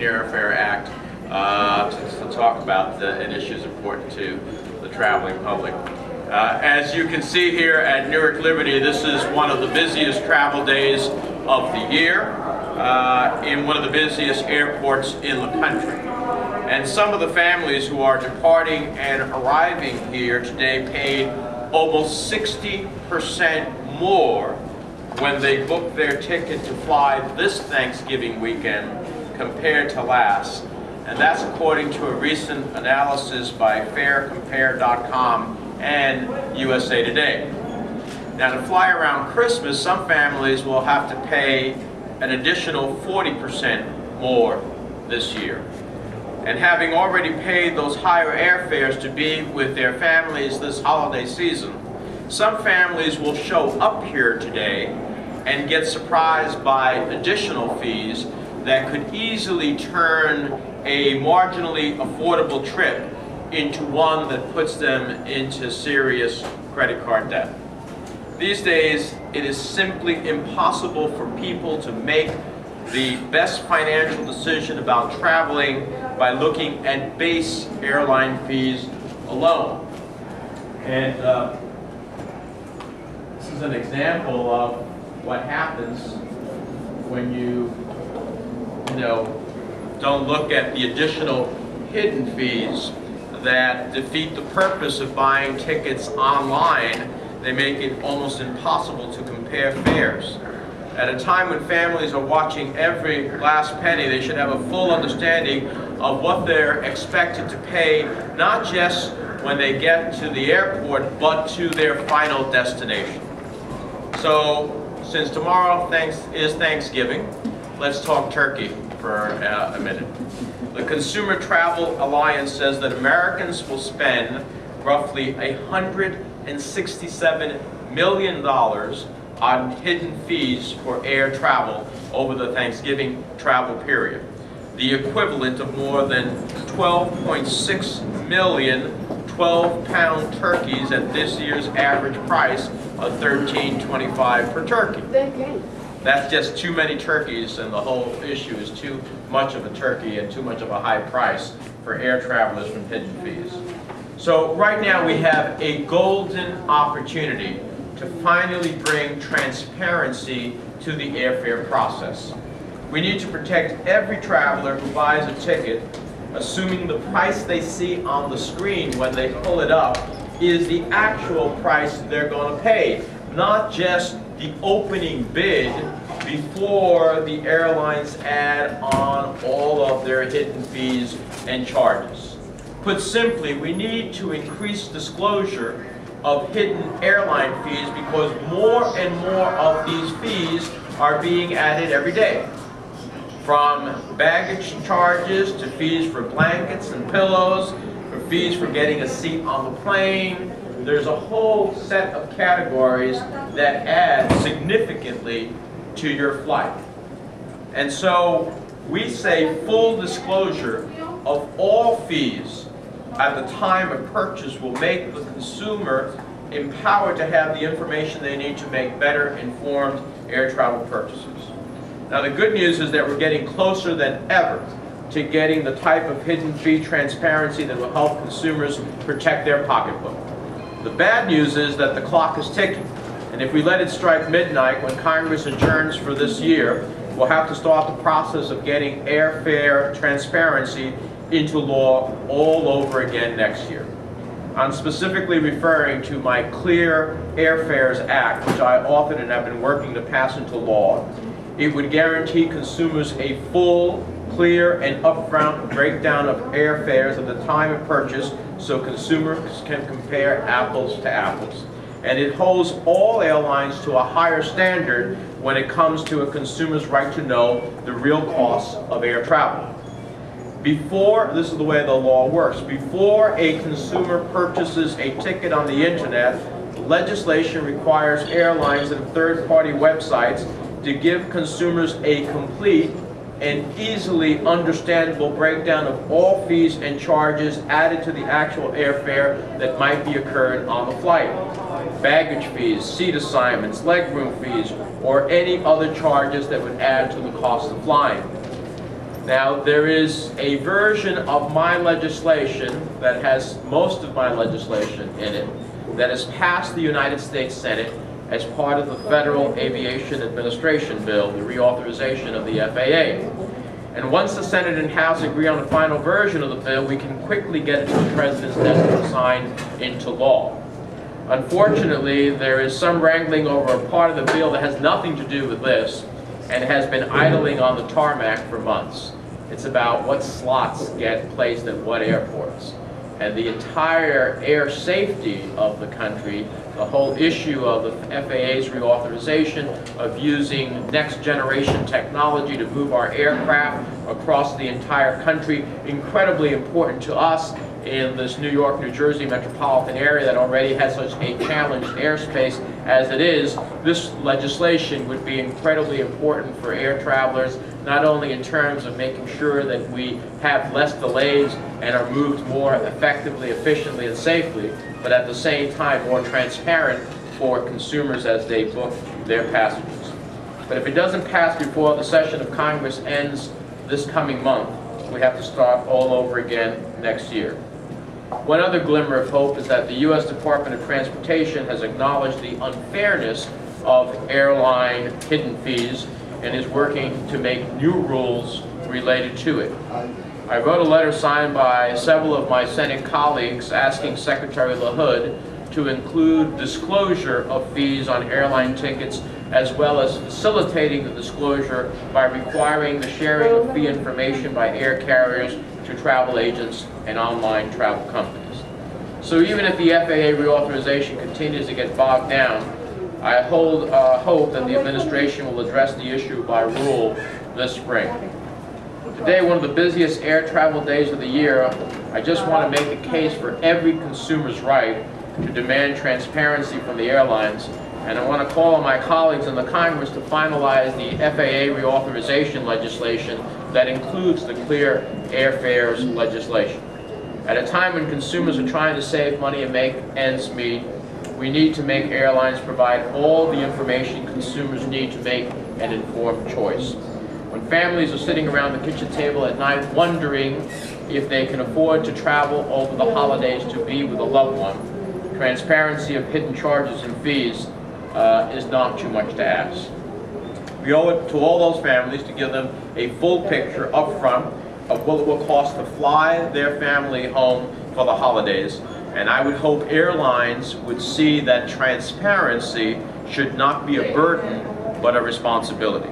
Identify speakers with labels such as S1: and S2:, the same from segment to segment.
S1: Airfares Act to talk about an issue important to the traveling public. As you can see here at Newark Liberty, this is one of the busiest travel days of the year in one of the busiest airports in the country. And some of the families who are departing and arriving here today paid almost 60% more when they booked their ticket to fly this Thanksgiving weekend compared to last. And that's according to a recent analysis by farecompare.com and USA Today. Now, to fly around Christmas, some families will have to pay an additional 40% more this year. And having already paid those higher airfares to be with their families this holiday season, some families will show up here today and get surprised by additional fees that could easily turn a marginally affordable trip into one that puts them into serious credit card debt. These days, it is simply impossible for people to make the best financial decision about traveling by looking at base airline fees alone. And this is an example of what happens when you don't look at the additional hidden fees that defeat the purpose of buying tickets online. They make it almost impossible to compare fares. At a time when families are watching every last penny, they should have a full understanding of what they're expected to pay, not just when they get to the airport, but to their final destination. So, since tomorrow is Thanksgiving, let's talk turkey for a minute. The Consumer Travel Alliance says that Americans will spend roughly $167 million on hidden fees for air travel over the Thanksgiving travel period, the equivalent of more than 12.6 million 12-pound turkeys at this year's average price of $13.25 per turkey. That's just too many turkeys, and the whole issue is too much of a turkey and too much of a high price for air travelers from hidden fees. So right now we have a golden opportunity to finally bring transparency to the airfare process. We need to protect every traveler who buys a ticket, assuming the price they see on the screen when they pull it up is the actual price they're going to pay, not just the opening bid before the airlines add on all of their hidden fees and charges. Put simply, we need to increase disclosure of hidden airline fees because more and more of these fees are being added every day. From baggage charges to fees for blankets and pillows, for fees for getting a seat on the plane. There's a whole set of categories that add significantly to your flight. And so we say full disclosure of all fees at the time of purchase will make the consumer empowered to have the information they need to make better informed air travel purchases. Now, the good news is that we're getting closer than ever to getting the type of hidden fee transparency that will help consumers protect their pocketbook. The bad news is that the clock is ticking, and if we let it strike midnight when Congress adjourns for this year, we'll have to start the process of getting airfare transparency into law all over again next year. I'm specifically referring to my Clear Airfares Act, which I authored and have been working to pass into law. It would guarantee consumers a full, clear, and upfront breakdown of airfares at the time of purchase so consumers can compare apples to apples. And it holds all airlines to a higher standard when it comes to a consumer's right to know the real costs of air travel. This is the way the law works. Before a consumer purchases a ticket on the internet, legislation requires airlines and third-party websites to give consumers a complete and easily understandable breakdown of all fees and charges added to the actual airfare that might be occurring on the flight. Baggage fees, seat assignments, legroom fees, or any other charges that would add to the cost of flying. Now, there is a version of my legislation that has most of my legislation in it that has passed the United States Senate as part of the Federal Aviation Administration Bill, the reauthorization of the FAA. And once the Senate and House agree on the final version of the bill, we can quickly get it to the President's desk and sign into law. Unfortunately, there is some wrangling over a part of the bill that has nothing to do with this, and has been idling on the tarmac for months. It's about what slots get placed at what airports. And the entire air safety of the country, the whole issue of the FAA's reauthorization of using next generation technology to move our aircraft across the entire country, incredibly important to us in this New York, New Jersey metropolitan area that already has such a challenged airspace as it is. This legislation would be incredibly important for air travelers, not only in terms of making sure that we have less delays and are moved more effectively, efficiently, and safely, but at the same time more transparent for consumers as they book their passages. But if it doesn't pass before the session of Congress ends this coming month, we have to start all over again next year. One other glimmer of hope is that the U.S. Department of Transportation has acknowledged the unfairness of airline hidden fees and is working to make new rules related to it. I wrote a letter signed by several of my Senate colleagues asking Secretary LaHood to include disclosure of fees on airline tickets, as well as facilitating the disclosure by requiring the sharing of fee information by air carriers to travel agents and online travel companies. So even if the FAA reauthorization continues to get bogged down, I hold hope that the administration will address the issue by rule this spring. Today, one of the busiest air travel days of the year, I just want to make the case for every consumer's right to demand transparency from the airlines, and I want to call on my colleagues in the Congress to finalize the FAA reauthorization legislation that includes the clear airfares legislation. At a time when consumers are trying to save money and make ends meet, we need to make airlines provide all the information consumers need to make an informed choice. When families are sitting around the kitchen table at night wondering if they can afford to travel over the holidays to be with a loved one, transparency of hidden charges and fees is not too much to ask. We owe it to all those families to give them a full picture up front of what it will cost to fly their family home for the holidays. And I would hope airlines would see that transparency should not be a burden, but a responsibility.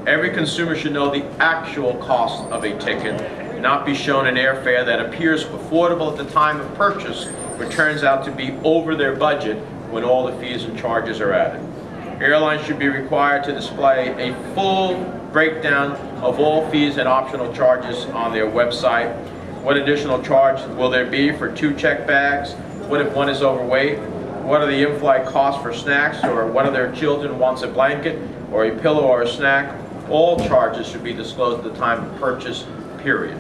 S1: Every consumer should know the actual cost of a ticket, not be shown an airfare that appears affordable at the time of purchase, but turns out to be over their budget when all the fees and charges are added. Airlines should be required to display a full breakdown of all fees and optional charges on their website. What additional charge will there be for 2 checked bags? What if one is overweight? What are the in-flight costs for snacks, or one of their children wants a blanket or a pillow or a snack? All charges should be disclosed at the time of purchase, period.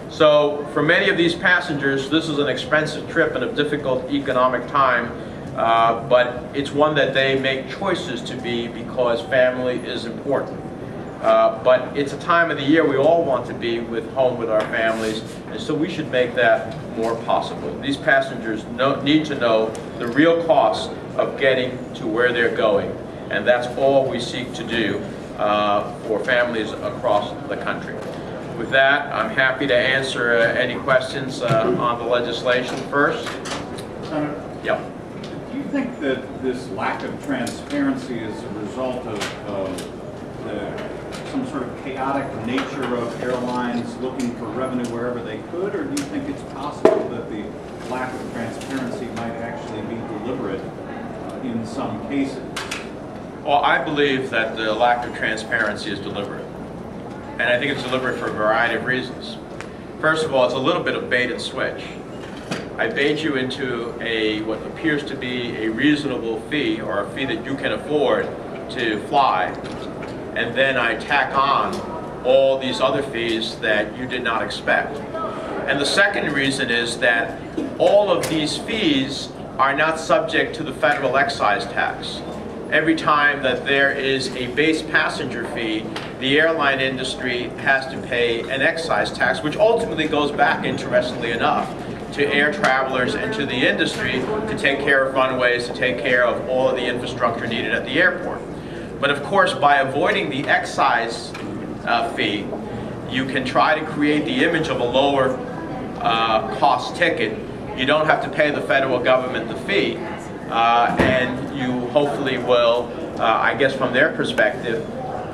S1: So for many of these passengers, this is an expensive trip and a difficult economic time, but it's one that they make choices to be because family is important. But it's a time of the year we all want to be home with our families, and so we should make that more possible. These passengers need to know the real costs of getting to where they're going, and that's all we seek to do for families across the country. With that, I'm happy to answer any questions on the legislation first.
S2: Senator?
S1: Yeah.
S2: Do you think that this lack of transparency is a result of some sort of chaotic nature of airlines looking for revenue wherever they could, or do you think it's possible that the lack of transparency might actually be deliberate in some cases?
S1: Well, I believe that the lack of transparency is deliberate. And I think it's deliberate for a variety of reasons. First of all, it's a little bit of bait and switch. I bait you into what appears to be a reasonable fee, or a fee that you can afford to fly, and then I tack on all these other fees that you did not expect. And the second reason is that all of these fees are not subject to the federal excise tax. every time that there is a base passenger fee, the airline industry has to pay an excise tax, which ultimately goes back, interestingly enough, to air travelers and to the industry to take care of runways, to take care of all of the infrastructure needed at the airport. But of course, by avoiding the excise fee, you can try to create the image of a lower cost ticket. You don't have to pay the federal government the fee, and you hopefully will, I guess from their perspective,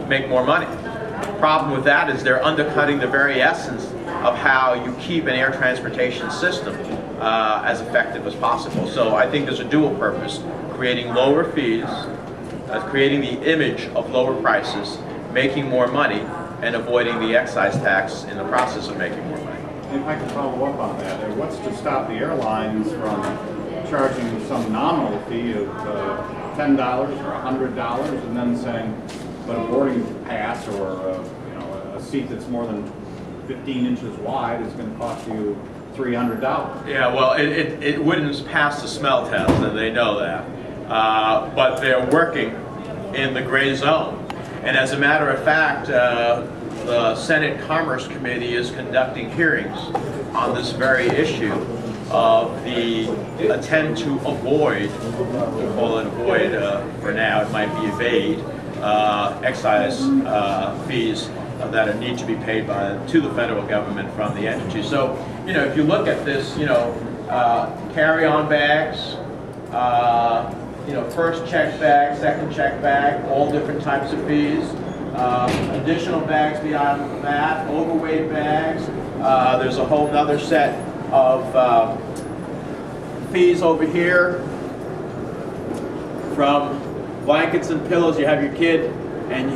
S1: make more money. The problem with that is they're undercutting the very essence of how you keep an air transportation system as effective as possible. So I think there's a dual purpose: creating lower fees, creating the image of lower prices, making more money, and avoiding the excise tax in the process of making more money.
S2: If I can follow up on that, what's to stop the airlines from charging some nominal fee of $10 or $100 and then saying, but a boarding pass or a seat that's more than 15 inches wide is going to cost you $300?
S1: Yeah, well, it wouldn't pass the smell test, and they know that. But they're working in the gray zone. And as a matter of fact, the Senate Commerce Committee is conducting hearings on this very issue of the attempt to avoid, we'll call it avoid for now, it might be evade, excise fees that need to be paid to the federal government from the entity. So, if you look at this, carry-on bags, first check bag, second check bag, all different types of fees. Additional bags beyond that, overweight bags. There's a whole other set of fees over here, from blankets and pillows. You have your kid, and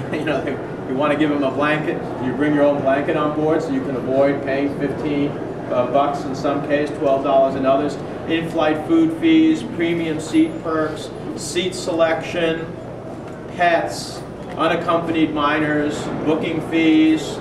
S1: you want to give him a blanket. You bring your own blanket on board, so you can avoid paying 15 bucks in some case, $12 in others. In-flight food fees, premium seat perks, seat selection, pets, unaccompanied minors, booking fees,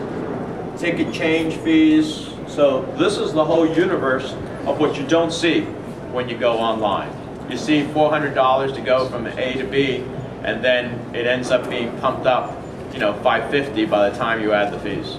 S1: ticket change fees. So this is the whole universe of what you don't see when you go online. You see $400 to go from A to B, and then it ends up being pumped up, $550 by the time you add the fees.